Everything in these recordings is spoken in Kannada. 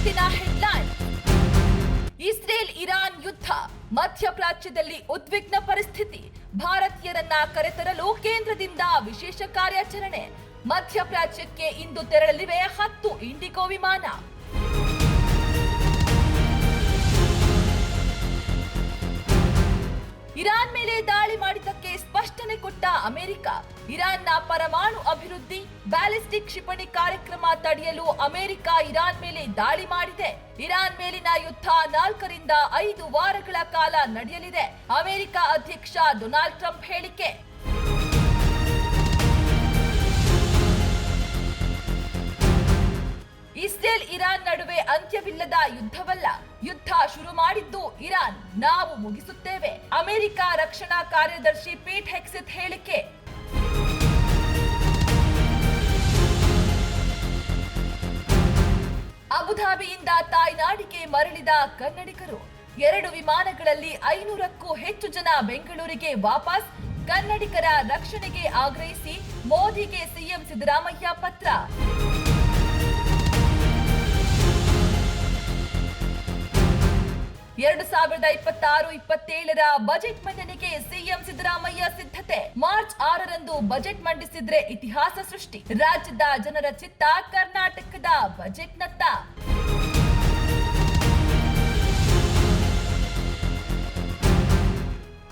ಇವತ್ತಿನ ಹೆಡ್ಲೈನ್. ಇಸ್ರೇಲ್ ಇರಾನ್ ಯುದ್ಧ, ಮಧ್ಯಪ್ರಾಚ್ಯದಲ್ಲಿ ಉದ್ವಿಗ್ನ ಪರಿಸ್ಥಿತಿ. ಭಾರತೀಯರನ್ನ ಕರೆತರಲು ಕೇಂದ್ರದಿಂದ ವಿಶೇಷ ಕಾರ್ಯಾಚರಣೆ. ಮಧ್ಯಪ್ರಾಚ್ಯಕ್ಕೆ ಇಂದು ತೆರಳಲಿವೆ 10 ಇಂಡಿಗೋ ವಿಮಾನ. ಇರಾನ್ ಮೇಲೆ ದಾಳಿ ಮಾಡಿದ್ದಕ್ಕೆ ಸ್ಪಷ್ಟನೆ ಕೊಟ್ಟ ಅಮೆರಿಕ. ಇರಾನ್ನ ಪರಮಾಣು ಅಭಿವೃದ್ಧಿ, ಬ್ಯಾಲಿಸ್ಟಿಕ್ ಕ್ಷಿಪಣಿ ಕಾರ್ಯಕ್ರಮ ತಡೆಯಲು ಅಮೆರಿಕ ಇರಾನ್ ಮೇಲೆ ದಾಳಿ ಮಾಡಿದೆ. ಇರಾನ್ ಮೇಲಿನ ಯುದ್ಧ 4 ರಿಂದ 5 ವಾರಗಳ ಕಾಲ ನಡೆಯಲಿದೆ. ಅಮೆರಿಕ ಅಧ್ಯಕ್ಷ ಡೊನಾಲ್ಡ್ ಟ್ರಂಪ್ ಹೇಳಿಕೆ. ಇಸ್ರೇಲ್ ಇರಾನ್ ನಡುವೆ ಅಂತ್ಯವಿಲ್ಲದ ಯುದ್ಧವಲ್ಲ, ಯುದ್ಧ ಶುರು ಮಾಡಿದ್ದು ಇರಾನ್, ನಾವು ಮುಗಿಸುತ್ತೇವೆ. ಅಮೆರಿಕ ರಕ್ಷಣಾ ಕಾರ್ಯದರ್ಶಿ ಪೀಟ್ ಹೆಕ್ಸೆತ್ ಹೇಳಿಕೆ. ಅಬುಧಾಬಿಯಿಂದ ತಾಯ್ನಾಡಿಗೆ ಮರಳಿದ ಕನ್ನಡಿಗರು. 2 ವಿಮಾನಗಳಲ್ಲಿ 500ಕ್ಕೂ ಹೆಚ್ಚು ಜನ ಬೆಂಗಳೂರಿಗೆ ವಾಪಸ್. ಕನ್ನಡಿಗರ ರಕ್ಷಣೆಗೆ ಆಗ್ರಹಿಸಿ ಮೋದಿಗೆ ಸಿಎಂ ಸಿದ್ದರಾಮಯ್ಯ ಪತ್ರ. 2026-27ರ ಬಜೆಟ್ ಮಂಡನೆಗೆ ಸಿಎಂ ಸಿದ್ದರಾಮಯ್ಯ ಸಿದ್ಧತೆ. ಮಾರ್ಚ್ 6ರಂದು ಬಜೆಟ್ ಮಂಡಿಸಿದ್ರೆ ಇತಿಹಾಸ ಸೃಷ್ಟಿ. ರಾಜ್ಯದ ಜನರ ಚಿತ್ತ ಕರ್ನಾಟಕದ ಬಜೆಟ್ನತ್ತ.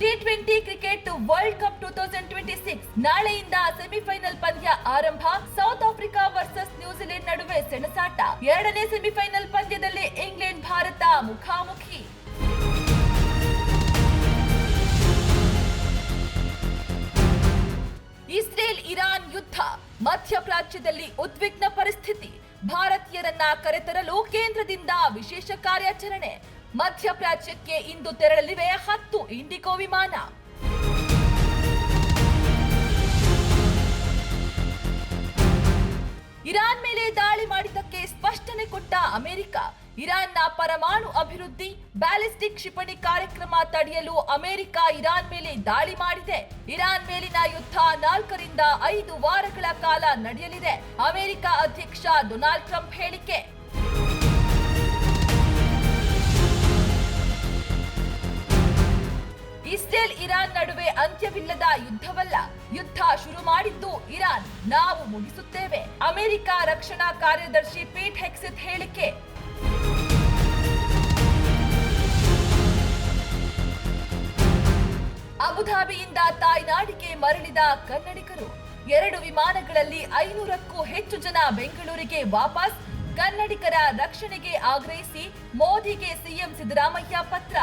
T20 ಕ್ರಿಕೆಟ್ ವರ್ಲ್ಡ್ ಕಪ್ 2026 ನಾಳೆಯಿಂದ ಸೆಮಿಫೈನಲ್ ಪಂದ್ಯ ಆರಂಭ. ಸೌತ್ ಆಫ್ರಿಕಾ ವರ್ಸಸ್ ನ್ಯೂಜಿಲೆಂಡ್ ನಡುವೆ ಸೆಣಸಾಟ. 2ನೇ ಸೆಮಿಫೈನಲ್ ಪಂದ್ಯದಲ್ಲಿ ಇಂಗ್ಲೆಂಡ್ ಭಾರತ ಮುಖಾಮುಖಿ. ಇಸ್ರೇಲ್ ಇರಾನ್ ಯುದ್ಧ, ಮಧ್ಯಪ್ರಾಚ್ಯದಲ್ಲಿ ಉದ್ವಿಗ್ನ ಪರಿಸ್ಥಿತಿ. ಭಾರತೀಯರನ್ನ ಕರೆತರಲು ಕೇಂದ್ರದಿಂದ ವಿಶೇಷ ಕಾರ್ಯಾಚರಣೆ. ಮಧ್ಯಪ್ರಾಚ್ಯಕ್ಕೆ ಇಂದು ತೆರಳಲಿವೆ 10 ಇಂಡಿಗೋ ವಿಮಾನ. ಇರಾನ್ ಮೇಲೆ ದಾಳಿ ಮಾಡಿದ್ದಕ್ಕೆ ಸ್ಪಷ್ಟನೆ ಕೊಟ್ಟ ಅಮೆರಿಕ. ಇರಾನ್ನ ಪರಮಾಣು ಅಭಿವೃದ್ಧಿ, ಬ್ಯಾಲಿಸ್ಟಿಕ್ ಕ್ಷಿಪಣಿ ಕಾರ್ಯಕ್ರಮ ತಡೆಯಲು ಅಮೆರಿಕ ಇರಾನ್ ಮೇಲೆ ದಾಳಿ ಮಾಡಿದೆ. ಇರಾನ್ ಮೇಲಿನ ಯುದ್ಧ 4 ರಿಂದ 5 ವಾರಗಳ ಕಾಲ ನಡೆಯಲಿದೆ. ಅಮೆರಿಕ ಅಧ್ಯಕ್ಷ ಡೊನಾಲ್ಡ್ ಟ್ರಂಪ್ ಹೇಳಿಕೆ. ಇಸ್ರೇಲ್ ಇರಾನ್ ನಡುವೆ ಅಂತ್ಯವಿಲ್ಲದ ಯುದ್ಧವಲ್ಲ, ಯುದ್ಧ ಶುರು ಮಾಡಿದ್ದು ಇರಾನ್, ನಾವು ಮುಗಿಸುತ್ತೇವೆ. ಅಮೆರಿಕ ರಕ್ಷಣಾ ಕಾರ್ಯದರ್ಶಿ ಪೀಟ್ ಹೆಕ್ಸೆತ್ ಹೇಳಿಕೆ. ಅಬುಧಾಬಿಯಿಂದ ತಾಯ್ನಾಡಿಗೆ ಮರಳಿದ ಕನ್ನಡಿಗರು. 2 ವಿಮಾನಗಳಲ್ಲಿ 500ಕ್ಕೂ ಹೆಚ್ಚು ಜನ ಬೆಂಗಳೂರಿಗೆ ವಾಪಸ್. ಕನ್ನಡಿಗರ ರಕ್ಷಣೆಗೆ ಆಗ್ರಹಿಸಿ ಮೋದಿಗೆ ಸಿಎಂ ಸಿದ್ದರಾಮಯ್ಯ ಪತ್ರ.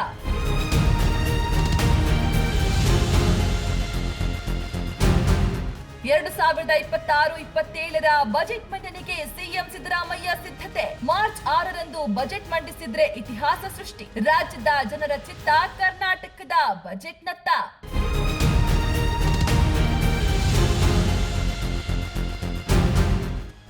2026-27ರ ಬಜೆಟ್ ಮಂಡನೆಗೆ ಸಿಎಂ ಸಿದ್ದರಾಮಯ್ಯ ಸಿದ್ಧತೆ. ಮಾರ್ಚ್ 6ರಂದು ಬಜೆಟ್ ಮಂಡಿಸಿದ್ರೆ ಇತಿಹಾಸ ಸೃಷ್ಟಿ. ರಾಜ್ಯದ ಜನರ ಚಿತ್ತ ಕರ್ನಾಟಕದ ಬಜೆಟ್ನತ್ತ.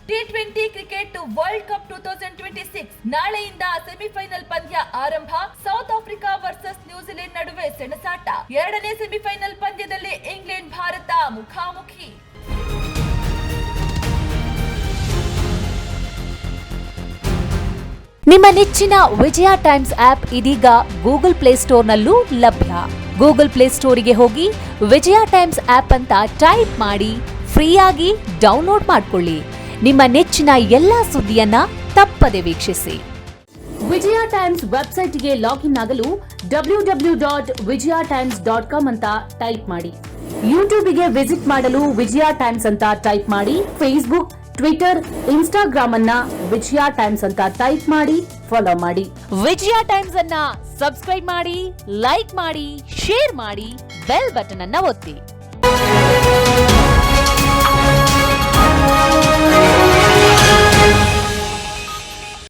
T20 ಕ್ರಿಕೆಟ್ ವರ್ಲ್ಡ್ ಕಪ್ 2026 ನಾಳೆಯಿಂದ ಸೆಮಿಫೈನಲ್ ಪಂದ್ಯ ಆರಂಭ. ಸೌತ್ ಆಫ್ರಿಕಾ ವರ್ಸಸ್ ನ್ಯೂಜಿಲೆಂಡ್ ನಡುವೆ ಸೆಣಸಾಟ. 2ನೇ ಸೆಮಿಫೈನಲ್ ಪಂದ್ಯದಲ್ಲಿ ಇಂಗ್ಲೆಂಡ್ ಭಾರತ ಮುಖಾಮುಖಿ. ನಿಮ್ಮ ನೆಚ್ಚಿನ ವಿಜಯ ಟೈಮ್ಸ್ ಆಪ್ ಇದೀಗ ಗೂಗಲ್ ಪ್ಲೇಸ್ಟೋರ್ನಲ್ಲೂ ಲಭ್ಯ. ಗೂಗಲ್ ಪ್ಲೇಸ್ಟೋರಿಗೆ ಹೋಗಿ ವಿಜಯ ಟೈಮ್ಸ್ ಆಪ್ ಅಂತ ಟೈಪ್ ಮಾಡಿ ಫ್ರೀಯಾಗಿ ಡೌನ್ಲೋಡ್ ಮಾಡಿಕೊಳ್ಳಿ. ನಿಮ್ಮ ನೆಚ್ಚಿನ ಎಲ್ಲಾ ಸುದ್ದಿಯನ್ನ ತಪ್ಪದೆ ವೀಕ್ಷಿಸಿ. ವಿಜಯ ಟೈಮ್ಸ್ ವೆಬ್ಸೈಟ್ಗೆ ಲಾಗಿನ್ ಆಗಲು www.vijayatimes.com ಅಂತ ಟೈಪ್ ಮಾಡಿ. ಯೂಟ್ಯೂಬ್ಗೆ ವಿಸಿಟ್ ಮಾಡಲು ವಿಜಯ ಟೈಮ್ಸ್ ಅಂತ ಟೈಪ್ ಮಾಡಿ. ಫೇಸ್ಬುಕ್, ಟ್ವಿಟರ್, ಇನ್ಸ್ಟಾಗ್ರಾಮ್ ಅನ್ನ ವಿಜಯ ಟೈಮ್ಸ್ ಅಂತ ಟೈಪ್ ಮಾಡಿ ಫಾಲೋ ಮಾಡಿ. ವಿಜಯ ಟೈಮ್ಸ್ ಅನ್ನ ಸಬ್ಸ್ಕ್ರೈಬ್ ಮಾಡಿ, ಲೈಕ್ ಮಾಡಿ, ಶೇರ್ ಮಾಡಿ, ಬೆಲ್ ಬಟನ್ ಅನ್ನ ಒತ್ತಿ.